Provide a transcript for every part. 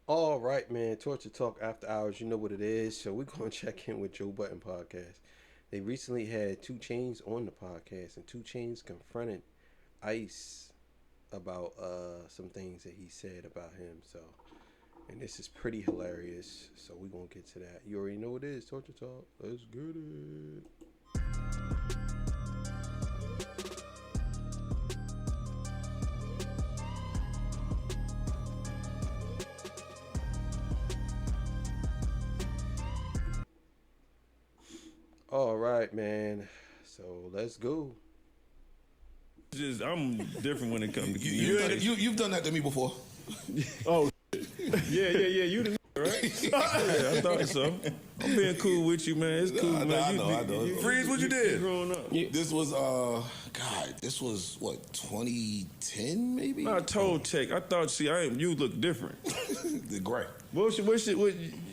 All right, man. Torture Talk After Hours. You know what it is. So we're going to check in with Joe Button Podcast. They recently had Two Chainz on the podcast, and Two Chainz confronted Ice about some things that he said about him. So, and this is pretty hilarious. So we're going to get to that. You already know what it is. Torture Talk. Let's get it. All right, man. So let's go. Just I'm different when it comes to You've done that to me before. Oh, yeah. You the right? Yeah, I thought so. I'm being cool with you, man. It's cool, man. I know. Freeze, what you did? Growing up. This was this was what 2010 maybe. I told Tech. I thought, you look different. The gray. What?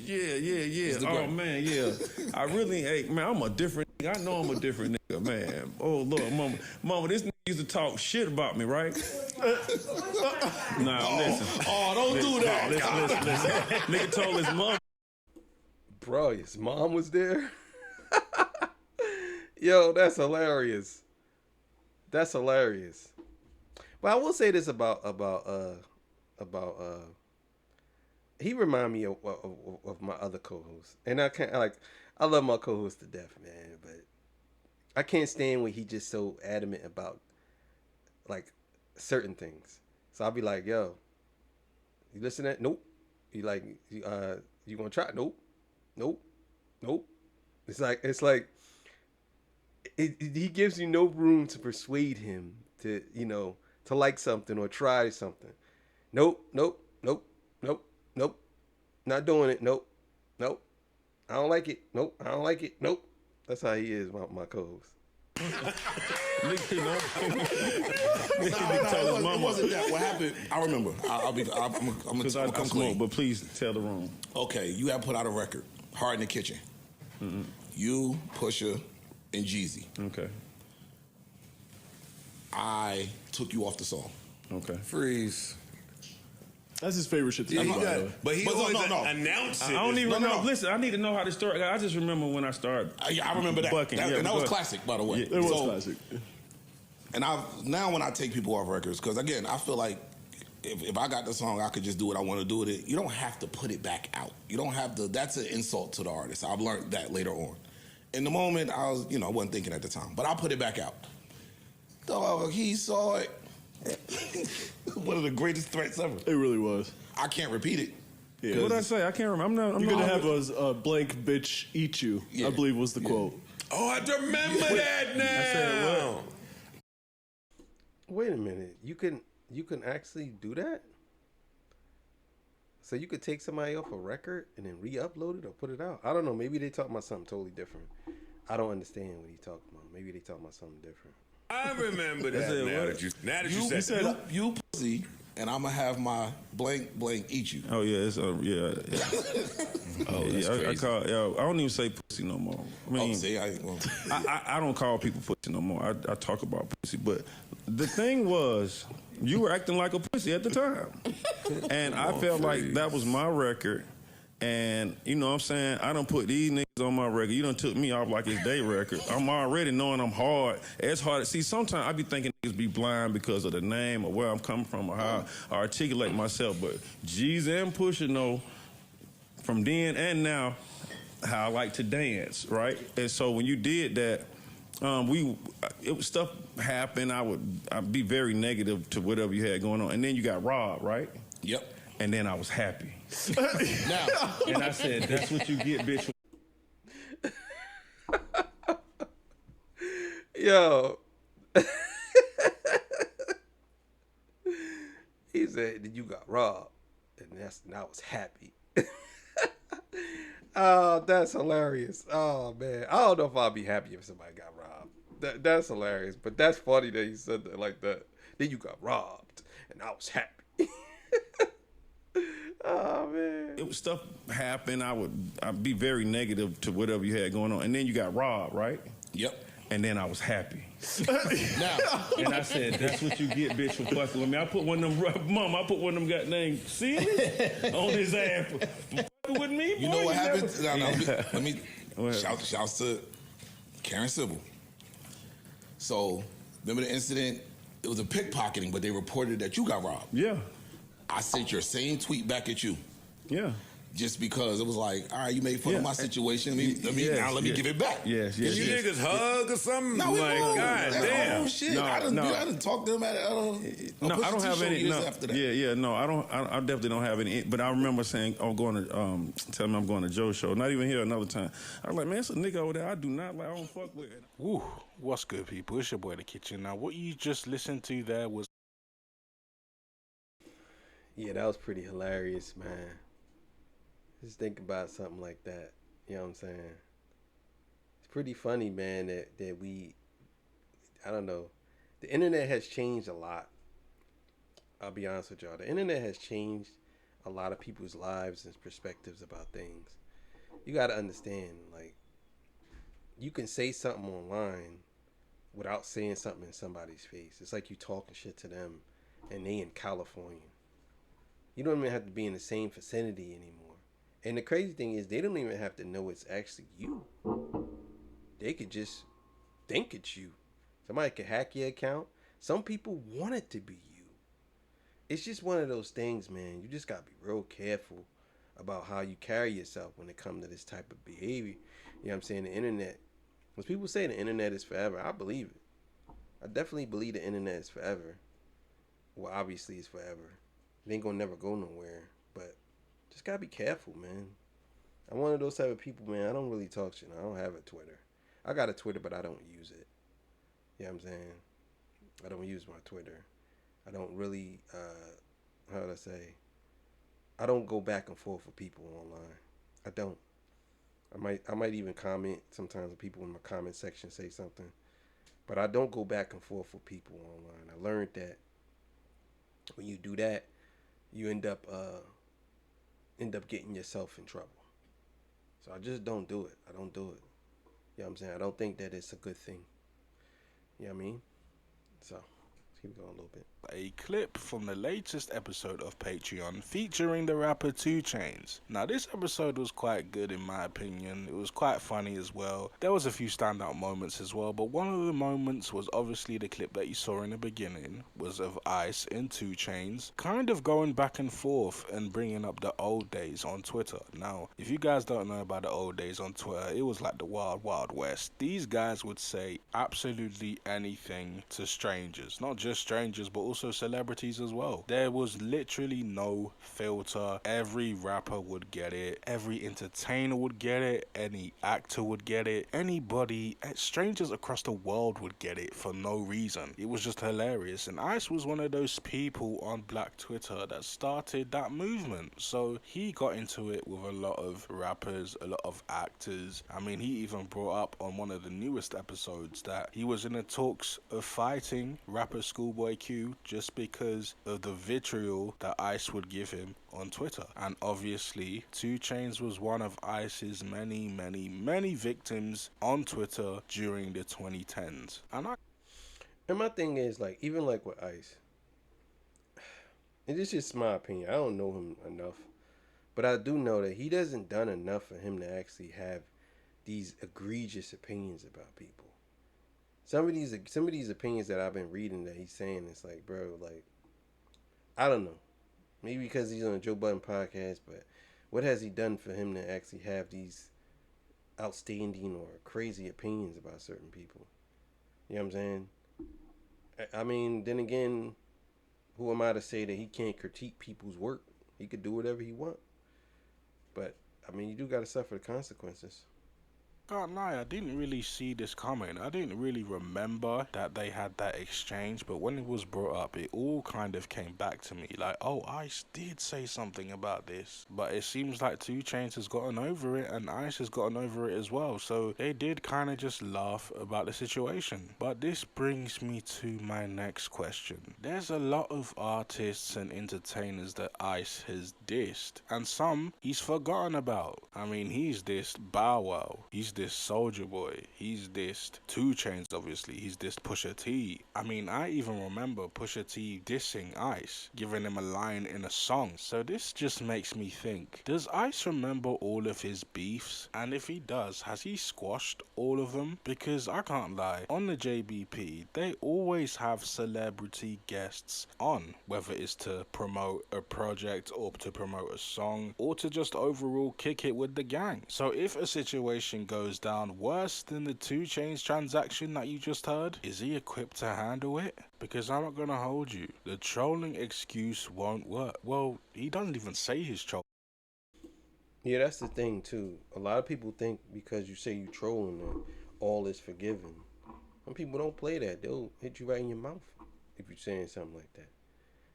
Yeah. Oh man, yeah. I really, man, I'm a different nigga. I know I'm a different nigga, man. Oh Lord, mama, this nigga used to talk shit about me, right? Listen. Oh, don't do that. Listen. Nigga told his mom. Bro, his mom was there. Yo, that's hilarious. That's hilarious. But I will say this about he remind me of my other co-hosts, and I love my co-host to death, man. But I can't stand when he just so adamant about like certain things. So I'll be like, yo, you listen to that? Nope. You gonna try? Nope. It's like he gives you no room to persuade him to like something or try something. Nope. Not doing it. Nope. I don't like it. Nope. I don't like it. Nope. That's how he is, my co-host. It wasn't that. What happened? I remember. I'm gonna come clean. But please tell the room. Okay, you have put out a record, Hard in the Kitchen. Mm-hmm. You, Pusha, and Jeezy. Okay. I took you off the song. Okay. Freeze. That's his favorite shit to talk about. But he always announced it. I don't even know. Listen, I need to know how the story. I just remember when I started. I remember that. Bucking. And that was classic, by the way. Yeah, it was classic. And now when I take people off records, because again, I feel like if I got the song, I could just do what I want to do with it. You don't have to put it back out. You don't have to. That's an insult to the artist. I've learned that later on. In the moment, I wasn't thinking at the time, but I'll put it back out. Dog, he saw it. One of the greatest threats ever. It really was. I can't repeat it. Yeah, what did I say? I can't remember. You're gonna have a blank bitch eat you. Yeah. I believe was the quote. Oh, I remember that now. I said, well. Wait a minute. You can actually do that? So you could take somebody off a record and then re-upload it or put it out? I don't know. Maybe they talking about something totally different. I don't understand what he talking about. Maybe they talking about something different. I remember that. Now that you said you pussy, and I'm gonna have my blank eat you. Oh yeah, it's yeah. Oh, that's crazy. I don't even say pussy no more. I mean, I don't call people pussy no more. I talk about pussy, but the thing was, you were acting like a pussy at the time, and I felt like that was my record. And, you know what I'm saying, I done put these niggas on my record. You done took me off like it's their record. I'm already knowing I'm hard. It's hard to see. Sometimes I be thinking niggas be blind because of the name or where I'm coming from or how I articulate myself. But G's and Pusha know from then and now how I like to dance, right? And so when you did that, stuff happened. I'd be very negative to whatever you had going on. And then you got robbed, right? Yep. And then I was happy. Now, and I said, that's what you get, bitch. Yo. He said that you got robbed. And I was happy. Oh, that's hilarious. Oh, man. I don't know if I'll be happy if somebody got robbed. That's hilarious. But that's funny that he said that like that. Then you got robbed. And I was happy. Oh man! Stuff happened. I'd be very negative to whatever you had going on, and then you got robbed, right? Yep. And then I was happy. Now, and I said, "That's what you get, bitch, for fucking with me." I put one of them, Mom. I put one of them goddamn seals on his ass for fucking with me. You boy, know what happened? Never... Let me shouts to Karen Civil. So, remember the incident? It was a pickpocketing, but they reported that you got robbed. Yeah. I sent your same tweet back at you. Yeah. Just because it was like, all right, you made fun of my situation. Let me give it back. Yes. Can you niggas hug or something? No, like, God damn. Shit. I didn't talk to them at No, I don't have any. No, after that. Yeah. No, I don't. I definitely don't have any. But I remember saying, I'm going to tell him I'm going to Joe's show. Not even here another time. I was like, man, it's a nigga over there I do not like. I don't fuck with. Woo. What's good, people? It's your boy, The Kitchen. Now, what you just listened to there was. Yeah, that was pretty hilarious, man. Just think about something like that. You know what I'm saying? It's pretty funny, man, that we, I don't know. The internet has changed a lot. I'll be honest with y'all. The internet has changed a lot of people's lives and perspectives about things. You got to understand, like, you can say something online without saying something in somebody's face. It's like you talking shit to them and they in California. You don't even have to be in the same vicinity anymore. And the crazy thing is, they don't even have to know it's actually you. They could just think it's you. Somebody could hack your account. Some people want it to be you. It's just one of those things, man. You just got to be real careful about how you carry yourself when it comes to this type of behavior. You know what I'm saying? The internet. When people say the internet is forever, I believe it. I definitely believe the internet is forever. Well, obviously it's forever. It ain't gonna never go nowhere. But just gotta be careful, man. I'm one of those type of people, man. I don't really talk shit. I don't have a Twitter. I got a Twitter, but I don't use it. You know what I'm saying? I don't use my Twitter. I don't really, how would I say? I don't go back and forth with people online. I don't. I might even comment sometimes when people in my comment section say something. But I don't go back and forth with people online. I learned that when you do that, you end up getting yourself in trouble. So I just don't do it. I don't do it. You know what I'm saying? I don't think that it's a good thing. You know what I mean? So let's keep going a little bit. A clip from the latest episode of Patreon featuring the rapper 2 Chainz. Now, this episode was quite good in my opinion. It was quite funny as well. There was a few standout moments as well, but one of the moments was obviously the clip that you saw in the beginning, was of Ice and 2 Chainz kind of going back and forth and bringing up the old days on Twitter. Now, if you guys don't know about the old days on Twitter, it was like the wild, wild west. These guys would say absolutely anything to strangers. Not just strangers, but also celebrities as well. There was literally no filter. Every rapper would get it. Every entertainer would get it. Any actor would get it. Anybody, strangers across the world would get it for no reason. It was just hilarious. And Ice was one of those people on Black Twitter that started that movement. So he got into it with a lot of rappers, a lot of actors. I mean, he even brought up on one of the newest episodes that he was in the talks of fighting rapper Schoolboy Q just because of the vitriol that Ice would give him on Twitter. And obviously 2 Chainz was one of Ice's many, many, many victims on Twitter during the 2010s. And my thing is, like, even like with Ice, and this is just my opinion, I don't know him enough, but I do know that he doesn't done enough for him to actually have these egregious opinions about people. Some of these opinions that I've been reading that he's saying, it's like, bro, like, I don't know. Maybe because he's on a Joe Budden podcast, but what has he done for him to actually have these outstanding or crazy opinions about certain people? You know what I'm saying? I mean, then again, who am I to say that he can't critique people's work? He could do whatever he wants. But, I mean, you do got to suffer the consequences. Can't lie, I didn't really see this coming. I didn't really remember that they had that exchange, but when it was brought up, it all kind of came back to me. Like, oh, Ice did say something about this. But it seems like 2 Chainz has gotten over it, and Ice has gotten over it as well. So they did kind of just laugh about the situation. But this brings me to my next question. There's a lot of artists and entertainers that Ice has dissed, and some he's forgotten about. I mean, he's dissed Bow Wow. He's dissed Soulja Boy. He's dissed 2 Chainz, obviously. He's dissed Pusha T. I mean, I even remember Pusha T dissing Ice, giving him a line in a song. So this just makes me think, does Ice remember all of his beefs? And if he does, has he squashed all of them? Because I can't lie, on the JBP, they always have celebrity guests on, whether it's to promote a project or to promote a song or to just overall kick it with the gang. So if a situation goes down worse than the 2 Chainz transaction that you just heard, is he equipped to handle it? Because I'm not gonna hold you, the trolling excuse won't work. Well, he doesn't even say he's trolling. Yeah, that's the thing too. A lot of people think because you say you trolling them, all is forgiven. Some people don't play that. They'll hit you right in your mouth if you're saying something like that.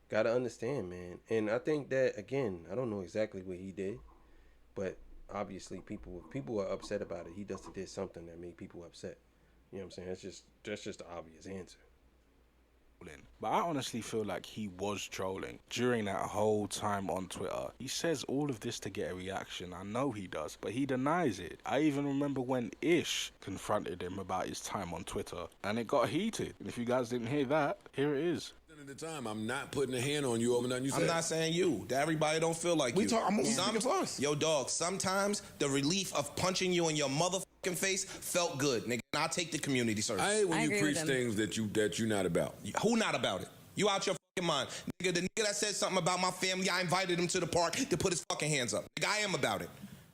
Gotta understand, man. And I think that, again, I don't know exactly what he did, but obviously if people are upset about it, he did something that made people upset. You know what I'm saying? That's just the obvious answer. But I honestly feel like he was trolling during that whole time on Twitter. He says all of this to get a reaction. I know he does, but he denies it. I even remember when Ish confronted him about his time on Twitter, and it got heated. And if you guys didn't hear that, here it is. At the time, I'm not putting a hand on you over nothing you said. I'm not saying you. Everybody don't feel like you. I'm speaking for us. Yo, dog, sometimes the relief of punching you in your motherfucking face felt good, nigga. And I'll take the community service. I hate when you preach things that you're not about. Who not about it? You out your fucking mind. Nigga, the nigga that said something about my family, I invited him to the park to put his fucking hands up. Nigga, I am about it.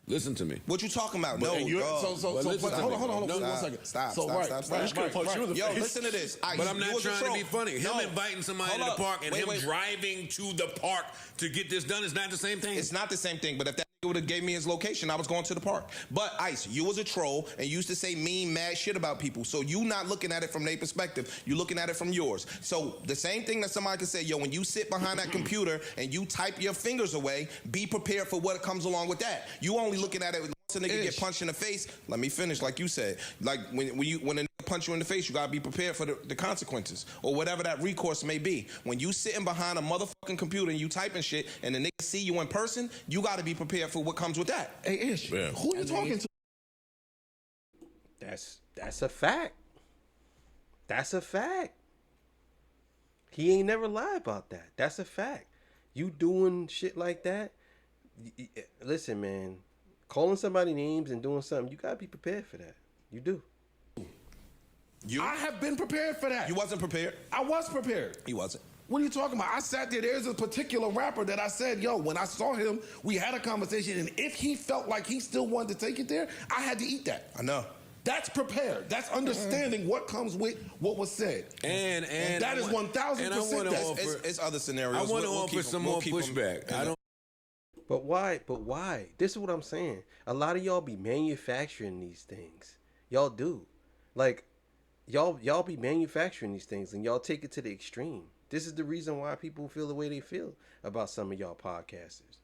Listen to me. What you talking about? But, no, hold on. No, one second. Stop. Yo, listen to this. But I'm not trying to be funny. Him inviting somebody to the park and him driving to the park to get this done is not the same thing. It's not the same thing, but if that nigga would have gave me his location, I was going to the park. But Ice, you was a troll and used to say mean, mad shit about people. So you not looking at it from their perspective. You looking at it from yours. So the same thing that somebody could say, yo, when you sit behind that computer and you type your fingers away, be prepared for what comes along with that. You only looking at it once a nigga get punched in the face. Let me finish, like you said. Like when a nigga punch you in the face, you gotta be prepared for the consequences or whatever that recourse may be. When you sitting behind a motherfucking computer and you typing shit and the nigga see you in person, you gotta be prepared for what comes with that. Hey, Ish, who are you talking to? That's a fact. That's a fact. He ain't never lied about that. That's a fact. You doing shit like that? Listen, man. Calling somebody names and doing something, you gotta be prepared for that. You do. I have been prepared for that. You wasn't prepared? I was prepared. He wasn't. What are you talking about? I sat there. There's a particular rapper that I said, yo, when I saw him, we had a conversation, and if he felt like he still wanted to take it there, I had to eat that. I know. That's prepared. That's understanding what comes with what was said. And that is 1,000%. It's other scenarios. I want to offer some more pushback. I don't. But why? This is what I'm saying. A lot of y'all be manufacturing these things. Y'all do. Like, y'all be manufacturing these things and y'all take it to the extreme. This is the reason why people feel the way they feel about some of y'all podcasters.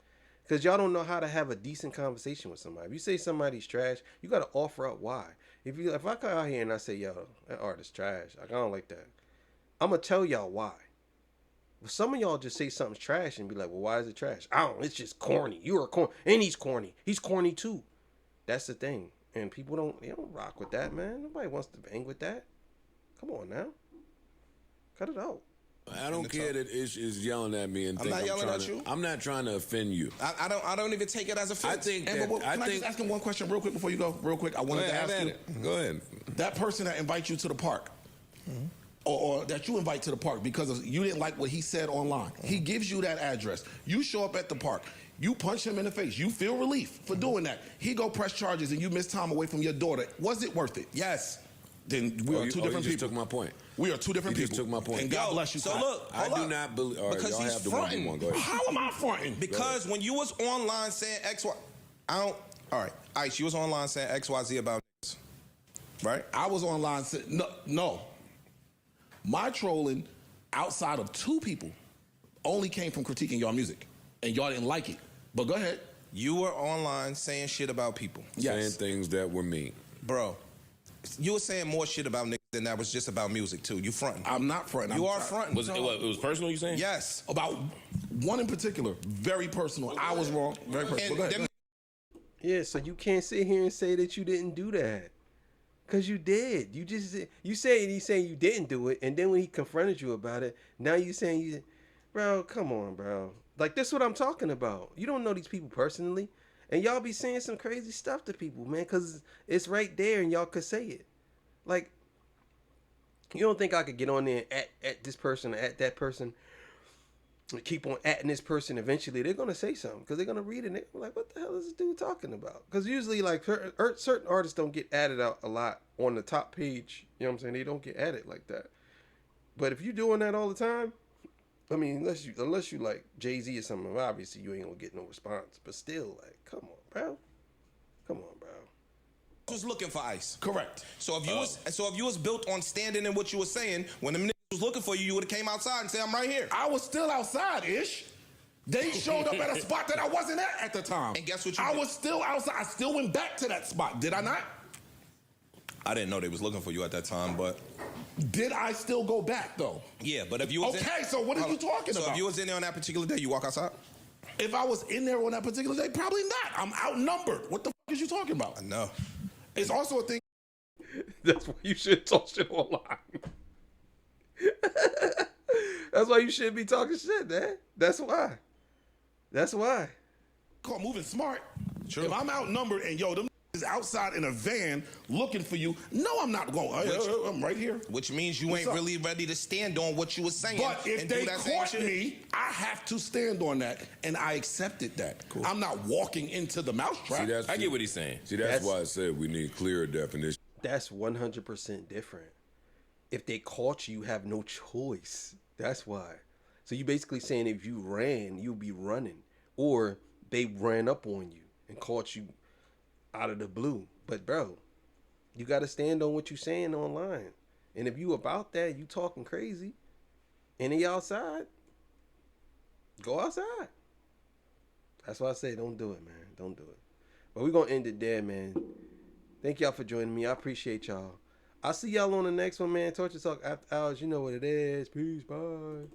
Because y'all don't know how to have a decent conversation with somebody. If you say somebody's trash, you got to offer up why. If I come out here and I say, yo, that artist trash, I don't like that, I'm going to tell y'all why. But some of y'all just say something's trash and be like, well, why is it trash? I don't know, it's just corny. You're a corny. And he's corny. He's corny too. That's the thing. And people don't rock with that, man. Nobody wants to bang with that. Come on now. Cut it out. I don't care that Ish is yelling at me and I'm not yelling at you. I'm not trying to offend you. I don't even take it as a offense. I think Can I just ask him one question real quick before you go? Real quick. I wanted to ask you. Go ahead. That person that invites you to the park, or that you invite to the park because you didn't like what he said online. He gives you that address. You show up at the park. You punch him in the face. You feel relief for doing that. He go press charges and you miss time away from your daughter. Was it worth it? Yes. Then we are two different you people. took my point. We are two different You people. just took my point. And God bless you. So look, I do not believe. All right, because y'all he's have the fronting. one. Go ahead. How am I fronting? Because when you was online saying X, Y, all right, Ice, you was online saying X, Y, Z about niggas, right? I was online saying no. My trolling outside of two people only came from critiquing y'all music, and y'all didn't like it. But go ahead. You were online saying shit about people. Saying things that were mean. Bro, you were saying more shit about niggas than that was just about music, too. You fronting. I'm not fronting. You are fronting. It was personal, you saying? Yes. About one in particular, very personal. I was wrong. Very personal. Go ahead. Yeah, so you can't sit here and say that you didn't do that. Cause you did. You say he's saying you didn't do it, and then when he confronted you about it, now you saying you, bro, come on, bro. Like this is what I'm talking about. You don't know these people personally, and y'all be saying some crazy stuff to people, man. Cause it's right there, and y'all could say it. Like, you don't think I could get on there and at this person or at that person, keep on atting this person? Eventually, they're gonna say something because they're gonna read it. And they're like, "What the hell is this dude talking about?" Because usually, like certain artists don't get added out a lot on the top page. You know what I'm saying? They don't get added like that. But if you're doing that all the time, I mean, unless you like Jay-Z or something, obviously you ain't gonna get no response. But still, like, come on, bro. Come on, bro. Was looking for Ice. Correct. So if you was built on standing in what you were saying, when them niggas was looking for you, you would have came outside and said, "I'm right here." I was still outside, Ish. They showed up at a spot that I wasn't at the time. And guess what you I did? was still outside. I still went back to that spot. Did I not? I didn't know they was looking for you at that time, but did I still go back though? Yeah, but if you was so what are you talking about? So if you was in there on that particular day, you walk outside? If I was in there on that particular day, probably not. I'm outnumbered. What the fuck is you talking about? I know. It's also a thing. That's why you shouldn't talk shit online. That's why you shouldn't be talking shit, man. That's why. That's why. Called moving smart. True. If I'm outnumbered and them is outside in a van looking for you, no, I'm not going. I'm right here. Which means you ain't really ready to stand on what you were saying. But if and they do that caught same shit. me, I have to stand on that, and I accepted that. Cool. I'm not walking into the mousetrap. I get what he's saying. See, that's why I said we need clearer definition. That's 100% different. If they caught you, you have no choice. That's why. So you basically saying if you ran, you'll be running. Or they ran up on you and caught you out of the blue. But bro, you got to stand on what you saying online. And if you about that, you talking crazy, and they outside, go outside. That's why I say don't do it, man. Don't do it. But we're going to end it there, man. Thank y'all for joining me. I appreciate y'all. I'll see y'all on the next one, man. Torture Talk After Hours. You know what it is. Peace. Bye.